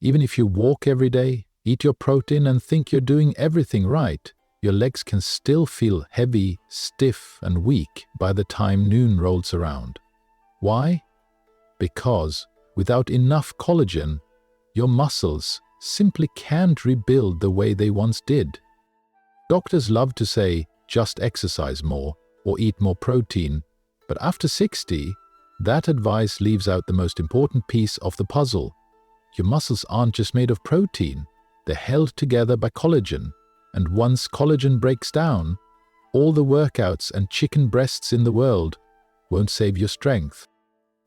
Even if you walk every day, eat your protein and think you're doing everything right, your legs can still feel heavy, stiff, and weak by the time noon rolls around. Why? Because without enough collagen, your muscles simply can't rebuild the way they once did. Doctors love to say, just exercise more or eat more protein, but after 60, that advice leaves out the most important piece of the puzzle. Your muscles aren't just made of protein, they're held together by collagen, and once collagen breaks down, all the workouts and chicken breasts in the world won't save your strength.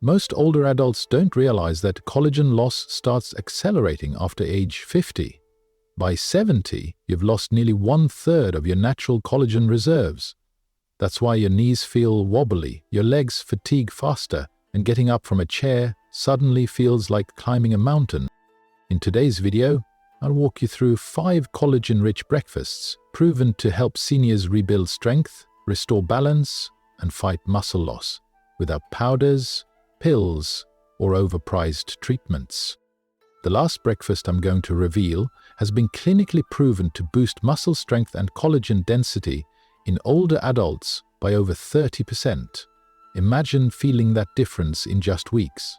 Most older adults don't realize that collagen loss starts accelerating after age 50. By 70, you've lost nearly 1/3 of your natural collagen reserves. That's why your knees feel wobbly, your legs fatigue faster, and getting up from a chair suddenly feels like climbing a mountain. In today's video, I'll walk you through 5 collagen-rich breakfasts proven to help seniors rebuild strength, restore balance, and fight muscle loss without powders, pills, or overpriced treatments. The last breakfast I'm going to reveal has been clinically proven to boost muscle strength and collagen density in older adults by over 30%. Imagine feeling that difference in just weeks.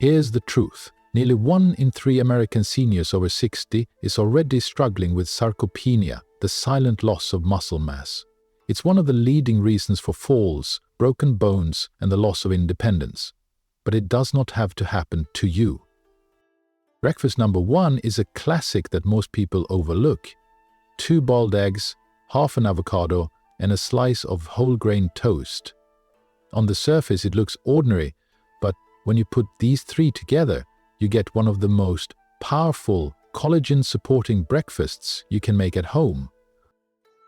Here's the truth. Nearly 1 in 3 American seniors over 60 is already struggling with sarcopenia, the silent loss of muscle mass. It's one of the leading reasons for falls, broken bones, and the loss of independence. But it does not have to happen to you. Breakfast number 1 is a classic that most people overlook. 2 boiled eggs, half an avocado, and a slice of whole grain toast. On the surface it looks ordinary, but when you put these 3 together, you get one of the most powerful, collagen-supporting breakfasts you can make at home.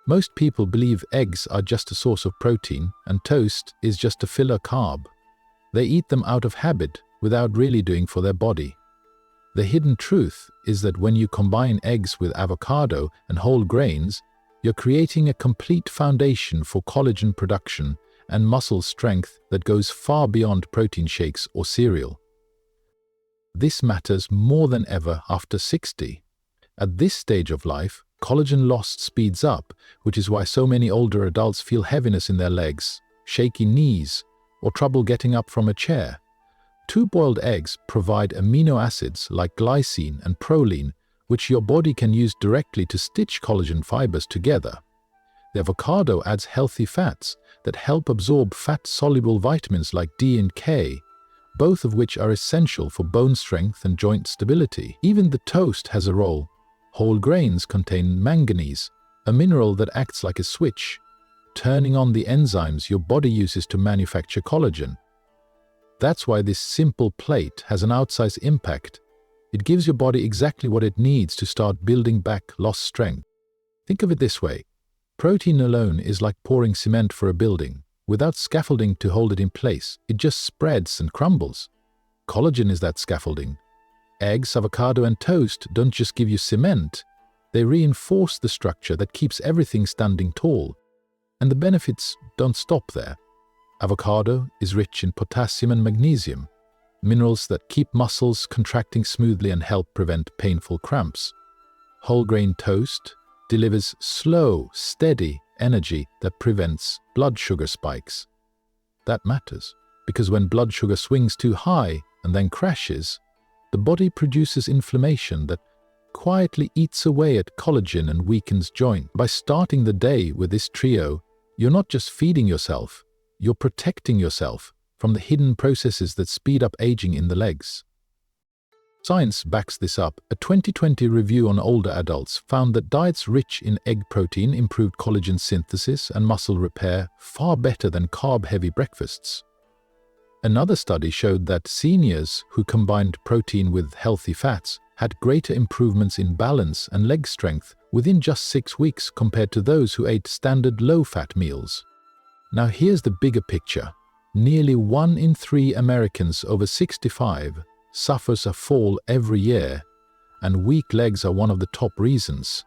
Most people believe eggs are just a source of protein and toast is just a filler carb. They eat them out of habit without really doing for their body. The hidden truth is that when you combine eggs with avocado and whole grains, you're creating a complete foundation for collagen production and muscle strength that goes far beyond protein shakes or cereal. This matters more than ever after 60. At this stage of life, collagen loss speeds up, which is why so many older adults feel heaviness in their legs, shaky knees, or trouble getting up from a chair. 2 boiled eggs provide amino acids like glycine and proline, which your body can use directly to stitch collagen fibers together. The avocado adds healthy fats that help absorb fat-soluble vitamins like D and K, both of which are essential for bone strength and joint stability. Even the toast has a role. Whole grains contain manganese, a mineral that acts like a switch, turning on the enzymes your body uses to manufacture collagen. That's why this simple plate has an outsized impact. It gives your body exactly what it needs to start building back lost strength. Think of it this way. Protein alone is like pouring cement for a building. Without scaffolding to hold it in place, it just spreads and crumbles. Collagen is that scaffolding. Eggs, avocado, and toast don't just give you cement. They reinforce the structure that keeps everything standing tall. And the benefits don't stop there. Avocado is rich in potassium and magnesium, minerals that keep muscles contracting smoothly and help prevent painful cramps. Whole grain toast delivers slow, steady energy that prevents blood sugar spikes. That matters, because when blood sugar swings too high and then crashes, the body produces inflammation that quietly eats away at collagen and weakens joints. By starting the day with this trio, you're not just feeding yourself, you're protecting yourself from the hidden processes that speed up aging in the legs. Science backs this up. A 2020 review on older adults found that diets rich in egg protein improved collagen synthesis and muscle repair far better than carb-heavy breakfasts. Another study showed that seniors who combined protein with healthy fats had greater improvements in balance and leg strength within just 6 weeks compared to those who ate standard low-fat meals. Now here's the bigger picture. Nearly 1 in 3 Americans over 65 suffers a fall every year, and weak legs are one of the top reasons.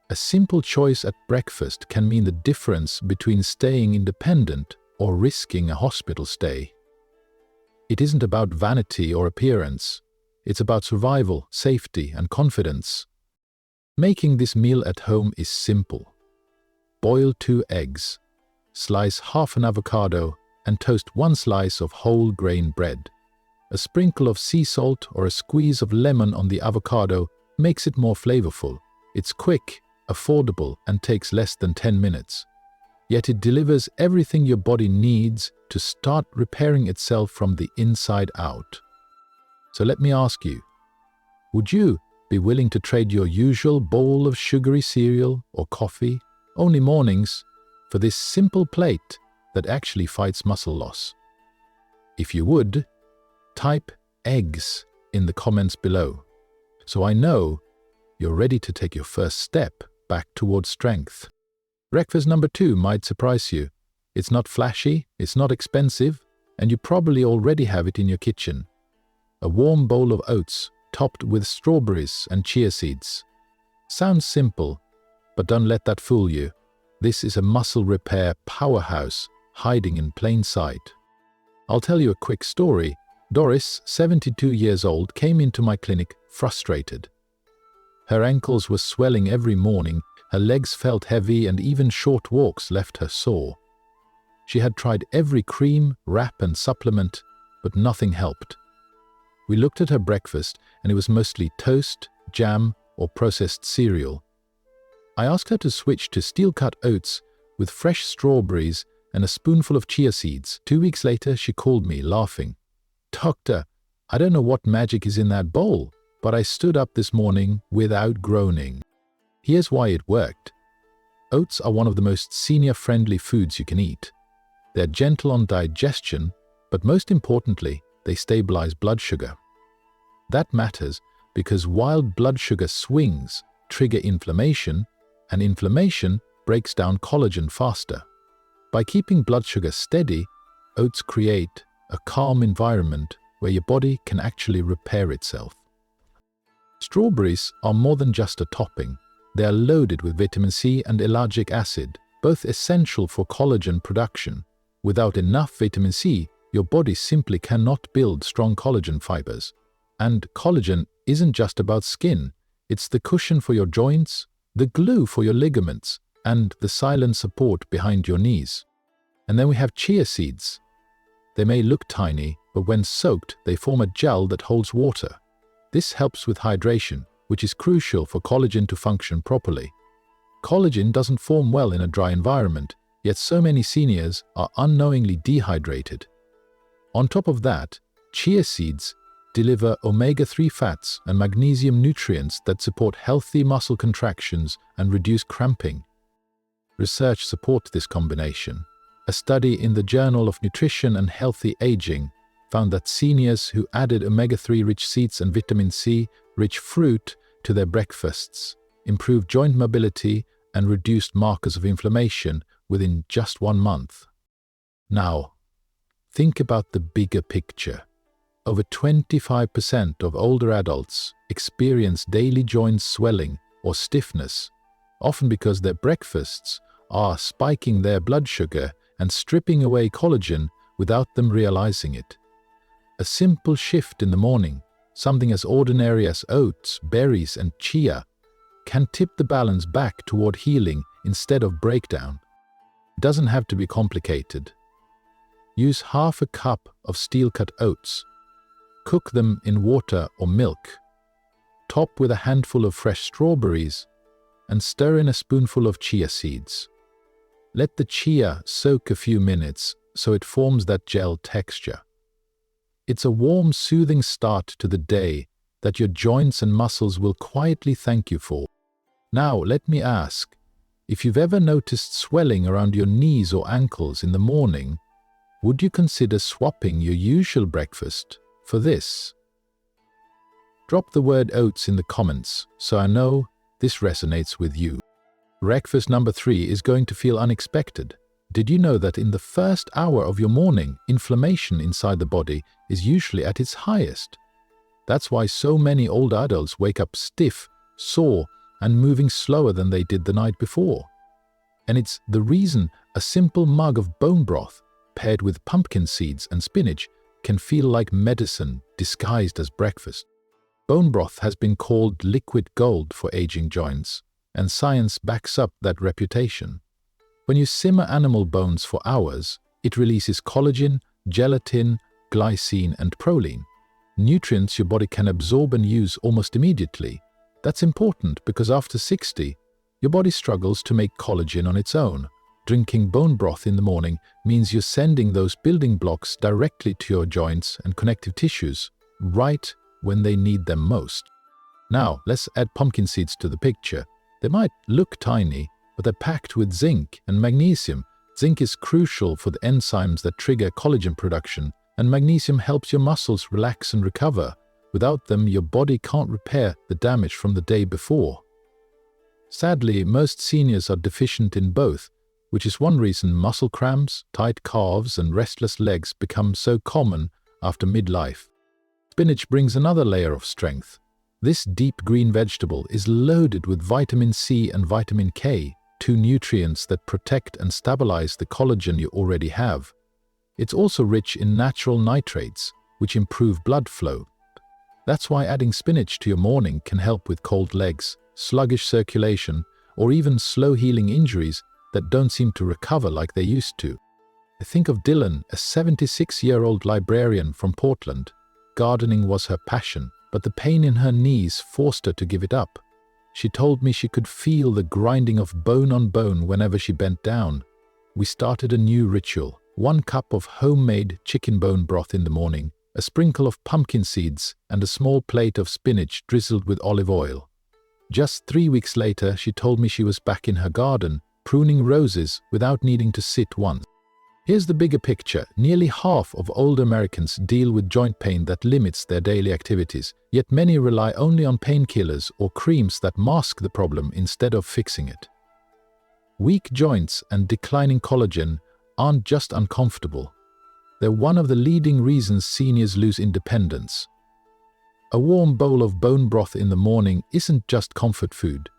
A simple choice at breakfast can mean the difference between staying independent or risking a hospital stay. It isn't about vanity or appearance. It's about survival, safety, and confidence. Making this meal at home is simple. Boil 2 eggs, slice half an avocado, and toast 1 slice of whole grain bread. A sprinkle of sea salt or a squeeze of lemon on the avocado makes it more flavorful. It's quick, affordable, and takes less than 10 minutes. Yet it delivers everything your body needs to start repairing itself from the inside out. So let me ask you, would you be willing to trade your usual bowl of sugary cereal or coffee, only mornings, for this simple plate that actually fights muscle loss? If you would, type eggs in the comments below, so I know you're ready to take your first step back towards strength. Breakfast number 2 might surprise you. It's not flashy, it's not expensive, and you probably already have it in your kitchen. A warm bowl of oats topped with strawberries and chia seeds. Sounds simple, but don't let that fool you. This is a muscle repair powerhouse hiding in plain sight. I'll tell you a quick story. Doris, 72 years old, came into my clinic frustrated. Her ankles were swelling every morning, her legs felt heavy, and even short walks left her sore. She had tried every cream, wrap, and supplement, but nothing helped. We looked at her breakfast, and it was mostly toast, jam, or processed cereal. I asked her to switch to steel-cut oats with fresh strawberries and a spoonful of chia seeds. 2 weeks later, she called me, laughing. "Doctor, I don't know what magic is in that bowl, but I stood up this morning without groaning." Here's why it worked. Oats are one of the most senior-friendly foods you can eat. They're gentle on digestion, but most importantly, they stabilize blood sugar. That matters because wild blood sugar swings trigger inflammation, and inflammation breaks down collagen faster. By keeping blood sugar steady, oats create a calm environment where your body can actually repair itself. Strawberries are more than just a topping. They are loaded with vitamin C and ellagic acid, both essential for collagen production. Without enough vitamin C, your body simply cannot build strong collagen fibers. And collagen isn't just about skin. It's the cushion for your joints, the glue for your ligaments, and the silent support behind your knees. And then we have chia seeds. They may look tiny, but when soaked, they form a gel that holds water. This helps with hydration, which is crucial for collagen to function properly. Collagen doesn't form well in a dry environment, yet so many seniors are unknowingly dehydrated. On top of that, chia seeds deliver omega-3 fats and magnesium nutrients that support healthy muscle contractions and reduce cramping. Research supports this combination. A study in the Journal of Nutrition and Healthy Aging found that seniors who added omega-3 rich seeds and vitamin C rich fruit to their breakfasts improved joint mobility and reduced markers of inflammation within just 1 month. Now, think about the bigger picture. Over 25% of older adults experience daily joint swelling or stiffness, often because their breakfasts are spiking their blood sugar and stripping away collagen without them realizing it. A simple shift in the morning, something as ordinary as oats, berries, and chia, can tip the balance back toward healing instead of breakdown. It doesn't have to be complicated. Use half a cup of steel-cut oats. Cook them in water or milk. Top with a handful of fresh strawberries and stir in a spoonful of chia seeds. Let the chia soak a few minutes so it forms that gel texture. It's a warm, soothing start to the day that your joints and muscles will quietly thank you for. Now, let me ask, if you've ever noticed swelling around your knees or ankles in the morning, would you consider swapping your usual breakfast for this? Drop the word oats in the comments so I know this resonates with you. Breakfast number 3 is going to feel unexpected. Did you know that in the first hour of your morning, inflammation inside the body is usually at its highest? That's why so many older adults wake up stiff, sore, and moving slower than they did the night before. And it's the reason a simple mug of bone broth paired with pumpkin seeds and spinach can feel like medicine disguised as breakfast. Bone broth has been called liquid gold for aging joints, and science backs up that reputation. When you simmer animal bones for hours, it releases collagen, gelatin, glycine, and proline, nutrients your body can absorb and use almost immediately. That's important because after 60, your body struggles to make collagen on its own. Drinking bone broth in the morning means you're sending those building blocks directly to your joints and connective tissues, right when they need them most. Now, let's add pumpkin seeds to the picture. They might look tiny, but they're packed with zinc and magnesium. Zinc is crucial for the enzymes that trigger collagen production, and magnesium helps your muscles relax and recover. Without them, your body can't repair the damage from the day before. Sadly, most seniors are deficient in both, which is one reason muscle cramps, tight calves, and restless legs become so common after midlife. Spinach brings another layer of strength. This deep green vegetable is loaded with vitamin C and vitamin K, two nutrients that protect and stabilize the collagen you already have. It's also rich in natural nitrates, which improve blood flow. That's why adding spinach to your morning can help with cold legs, sluggish circulation, or even slow-healing injuries that don't seem to recover like they used to. Think of Dylan, a 76-year-old librarian from Portland. Gardening was her passion, but the pain in her knees forced her to give it up. She told me she could feel the grinding of bone on bone whenever she bent down. We started a new ritual: 1 cup of homemade chicken bone broth in the morning, a sprinkle of pumpkin seeds, and a small plate of spinach drizzled with olive oil. Just 3 weeks later, she told me she was back in her garden, pruning roses without needing to sit once. Here's the bigger picture. Nearly half of older Americans deal with joint pain that limits their daily activities, yet many rely only on painkillers or creams that mask the problem instead of fixing it. Weak joints and declining collagen aren't just uncomfortable. They're one of the leading reasons seniors lose independence. A warm bowl of bone broth in the morning isn't just comfort food.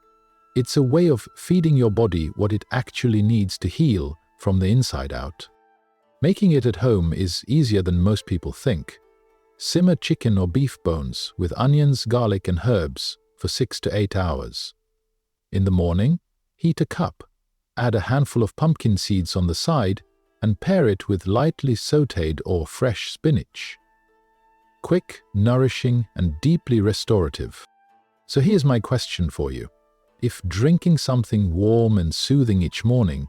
It's a way of feeding your body what it actually needs to heal from the inside out. Making it at home is easier than most people think. Simmer chicken or beef bones with onions, garlic, and herbs for 6 to 8 hours. In the morning, heat a cup. Add a handful of pumpkin seeds on the side and pair it with lightly sautéed or fresh spinach. Quick, nourishing, and deeply restorative. So here's my question for you. If drinking something warm and soothing each morning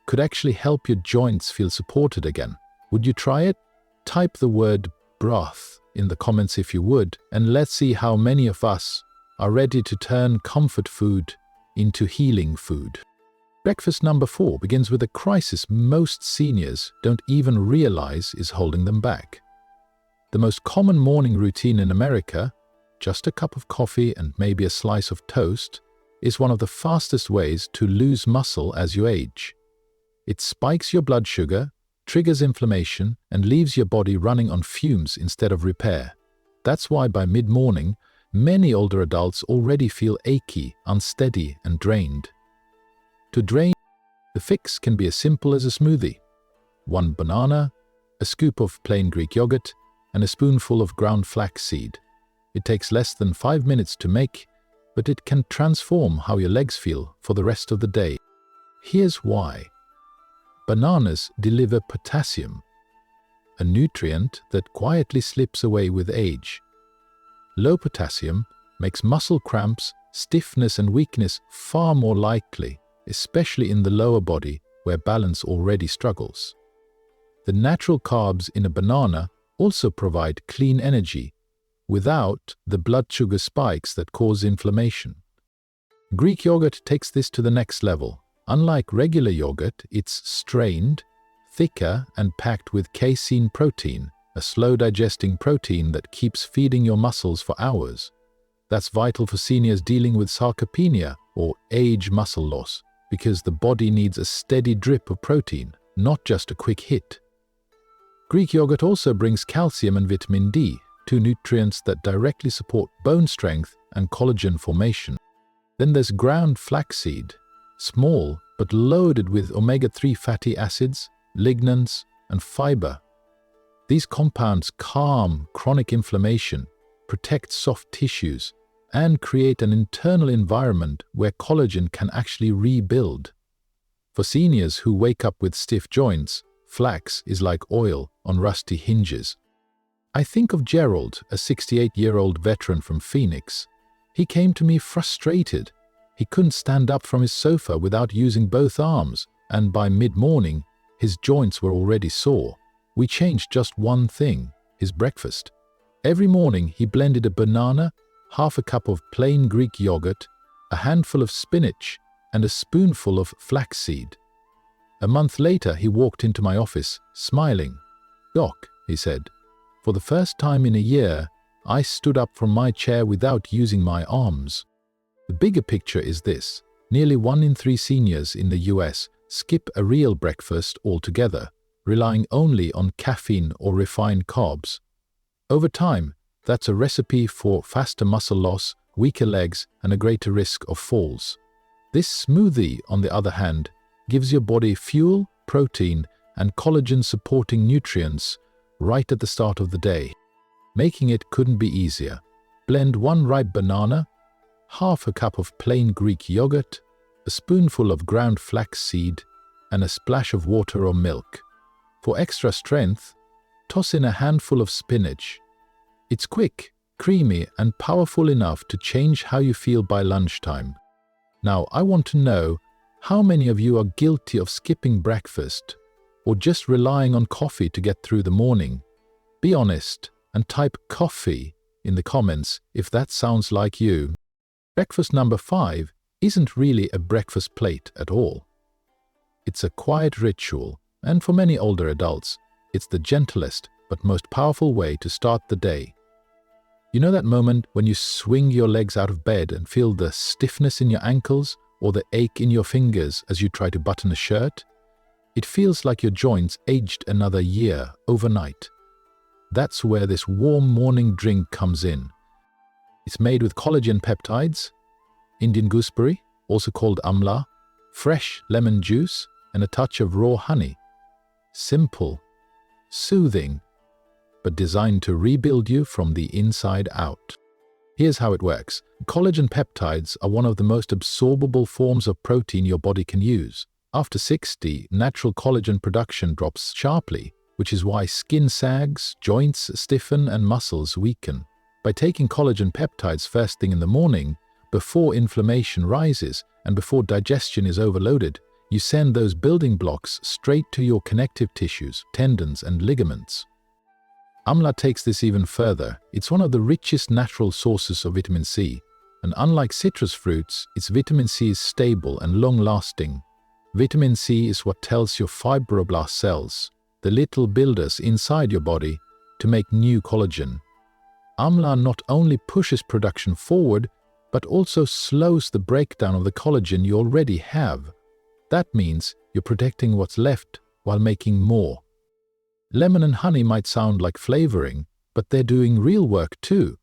could actually help your joints feel supported again, would you try it? Type the word broth in the comments if you would, and let's see how many of us are ready to turn comfort food into healing food. Breakfast number 4 begins with a crisis most seniors don't even realize is holding them back. The most common morning routine in America, just a cup of coffee and maybe a slice of toast, is one of the fastest ways to lose muscle as you age. It spikes your blood sugar, triggers inflammation, and leaves your body running on fumes instead of repair. That's why by mid-morning, many older adults already feel achy, unsteady, and drained. To drain, the fix can be as simple as a smoothie. 1 banana, a scoop of plain Greek yogurt, and a spoonful of ground flaxseed. It takes less than 5 minutes to make, but it can transform how your legs feel for the rest of the day. Here's why. Bananas deliver potassium, a nutrient that quietly slips away with age. Low potassium makes muscle cramps, stiffness, and weakness far more likely, especially in the lower body where balance already struggles. The natural carbs in a banana also provide clean energy without the blood sugar spikes that cause inflammation. Greek yogurt takes this to the next level. Unlike regular yogurt, it's strained, thicker, and packed with casein protein, a slow-digesting protein that keeps feeding your muscles for hours. That's vital for seniors dealing with sarcopenia or age muscle loss, because the body needs a steady drip of protein, not just a quick hit. Greek yogurt also brings calcium and vitamin D, two nutrients that directly support bone strength and collagen formation. Then there's ground flaxseed, small but loaded with omega-3 fatty acids, lignans, and fiber. These compounds calm chronic inflammation, protect soft tissues, and create an internal environment where collagen can actually rebuild. For seniors who wake up with stiff joints, flax is like oil on rusty hinges. I think of Gerald, a 68-year-old veteran from Phoenix. He came to me frustrated. He couldn't stand up from his sofa without using both arms, and by mid-morning, his joints were already sore. We changed just one thing, his breakfast. Every morning he blended a banana, half a cup of plain Greek yogurt, a handful of spinach, and a spoonful of flaxseed. A month later he walked into my office, smiling. "Doc," he said, "for the first time in a year, I stood up from my chair without using my arms." The bigger picture is this: nearly 1 in 3 seniors in the US skip a real breakfast altogether, relying only on caffeine or refined carbs. Over time, that's a recipe for faster muscle loss, weaker legs, and a greater risk of falls. This smoothie, on the other hand, gives your body fuel, protein, and collagen-supporting nutrients right at the start of the day. Making it couldn't be easier. Blend 1 ripe banana, half a cup of plain Greek yogurt, a spoonful of ground flaxseed, and a splash of water or milk. For extra strength, toss in a handful of spinach. It's quick, creamy, and powerful enough to change how you feel by lunchtime. Now, I want to know how many of you are guilty of skipping breakfast or just relying on coffee to get through the morning. Be honest and type coffee in the comments if that sounds like you. Breakfast number 5 isn't really a breakfast plate at all. It's a quiet ritual, and for many older adults, it's the gentlest but most powerful way to start the day. You know that moment when you swing your legs out of bed and feel the stiffness in your ankles or the ache in your fingers as you try to button a shirt? It feels like your joints aged another year overnight. That's where this warm morning drink comes in. It's made with collagen peptides, Indian gooseberry, also called amla, fresh lemon juice, and a touch of raw honey. Simple, soothing, but designed to rebuild you from the inside out. Here's how it works. Collagen peptides are one of the most absorbable forms of protein your body can use. After 60, natural collagen production drops sharply, which is why skin sags, joints stiffen, and muscles weaken. By taking collagen peptides first thing in the morning, before inflammation rises and before digestion is overloaded, you send those building blocks straight to your connective tissues, tendons, and ligaments. Amla takes this even further. It's one of the richest natural sources of vitamin C, and unlike citrus fruits, its vitamin C is stable and long-lasting. Vitamin C is what tells your fibroblast cells, the little builders inside your body, to make new collagen. Amla not only pushes production forward, but also slows the breakdown of the collagen you already have. That means you're protecting what's left while making more. Lemon and honey might sound like flavoring, but they're doing real work too.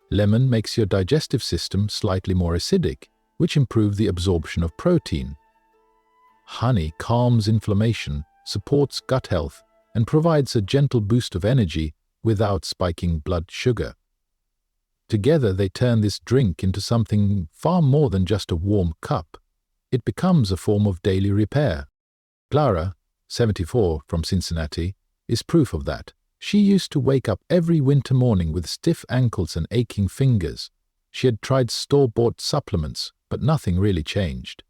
Lemon makes your digestive system slightly more acidic, which improves the absorption of protein. Honey calms inflammation, supports gut health, and provides a gentle boost of energy without spiking blood sugar. Together they turn this drink into something far more than just a warm cup. It becomes a form of daily repair. Clara, 74, from Cincinnati, is proof of that. She used to wake up every winter morning with stiff ankles and aching fingers. She had tried store-bought supplements, but nothing really changed.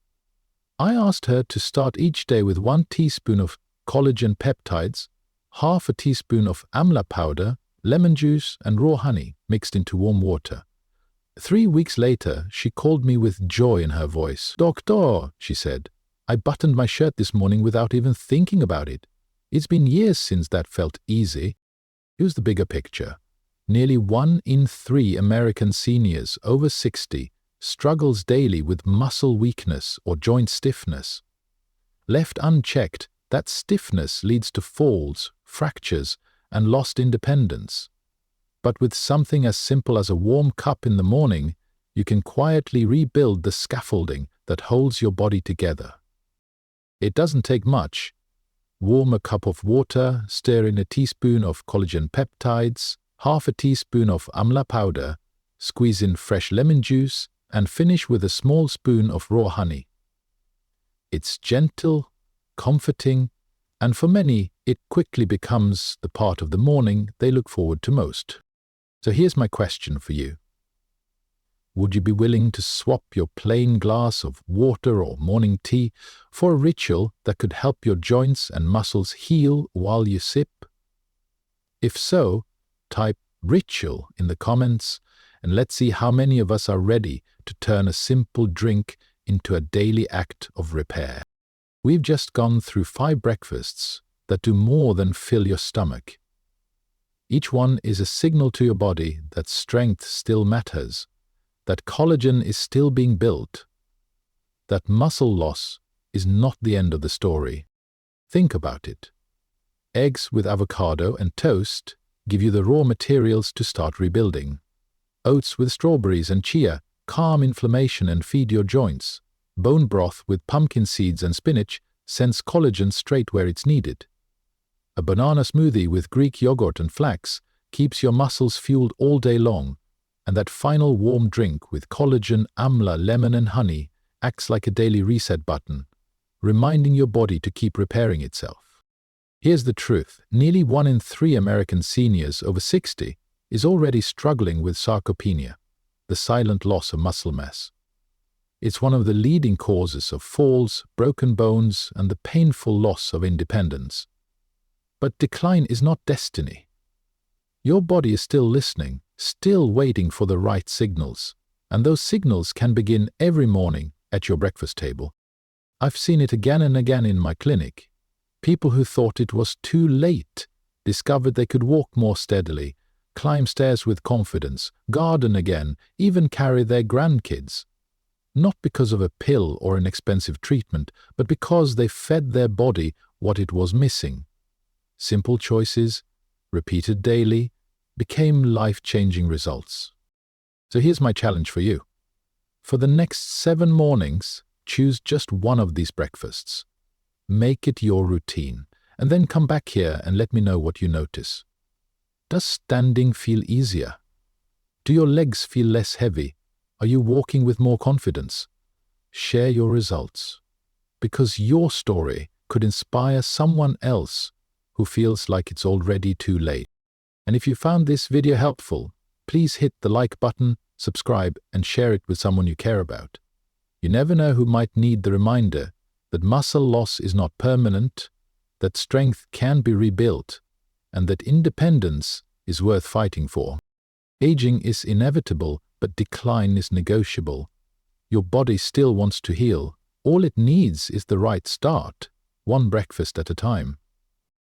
I asked her to start each day with 1 teaspoon of collagen peptides, half a teaspoon of amla powder, lemon juice, and raw honey mixed into warm water. 3 weeks later, she called me with joy in her voice. "Doctor," she said, "I buttoned my shirt this morning without even thinking about it. It's been years since that felt easy." Here's the bigger picture. Nearly 1 in 3 American seniors over 60 struggles daily with muscle weakness or joint stiffness. Left unchecked, that stiffness leads to falls, fractures, and lost independence. But with something as simple as a warm cup in the morning, you can quietly rebuild the scaffolding that holds your body together. It doesn't take much. Warm a cup of water, stir in a teaspoon of collagen peptides, half a teaspoon of amla powder, squeeze in fresh lemon juice, and finish with a small spoon of raw honey. It's gentle, comforting, and for many, it quickly becomes the part of the morning they look forward to most. So here's my question for you. Would you be willing to swap your plain glass of water or morning tea for a ritual that could help your joints and muscles heal while you sip? If so, type ritual in the comments and let's see how many of us are ready to turn a simple drink into a daily act of repair. We've just gone through 5 breakfasts that do more than fill your stomach. Each one is a signal to your body that strength still matters, that collagen is still being built, that muscle loss is not the end of the story. Think about it. Eggs with avocado and toast give you the raw materials to start rebuilding. Oats with strawberries and chia calm inflammation and feed your joints. Bone broth with pumpkin seeds and spinach sends collagen straight where it's needed. A banana smoothie with Greek yogurt and flax keeps your muscles fueled all day long, and that final warm drink with collagen, amla, lemon and honey acts like a daily reset button, reminding your body to keep repairing itself. Here's the truth. Nearly 1 in 3 American seniors over 60 is already struggling with sarcopenia, the silent loss of muscle mass. It's one of the leading causes of falls, broken bones, and the painful loss of independence. But decline is not destiny. Your body is still listening, still waiting for the right signals, and those signals can begin every morning at your breakfast table. I've seen it again and again in my clinic. People who thought it was too late discovered they could walk more steadily, climb stairs with confidence, garden again, even carry their grandkids. Not because of a pill or an expensive treatment, but because they fed their body what it was missing. Simple choices, repeated daily, became life-changing results. So here's my challenge for you. For the next 7 mornings, choose just one of these breakfasts. Make it your routine, and then come back here and let me know what you notice. Does standing feel easier? Do your legs feel less heavy? Are you walking with more confidence? Share your results, because your story could inspire someone else who feels like it's already too late. And if you found this video helpful, please hit the like button, subscribe, and share it with someone you care about. You never know who might need the reminder that muscle loss is not permanent, that strength can be rebuilt, and that independence is worth fighting for. Aging is inevitable, but decline is negotiable. Your body still wants to heal. All it needs is the right start, one breakfast at a time.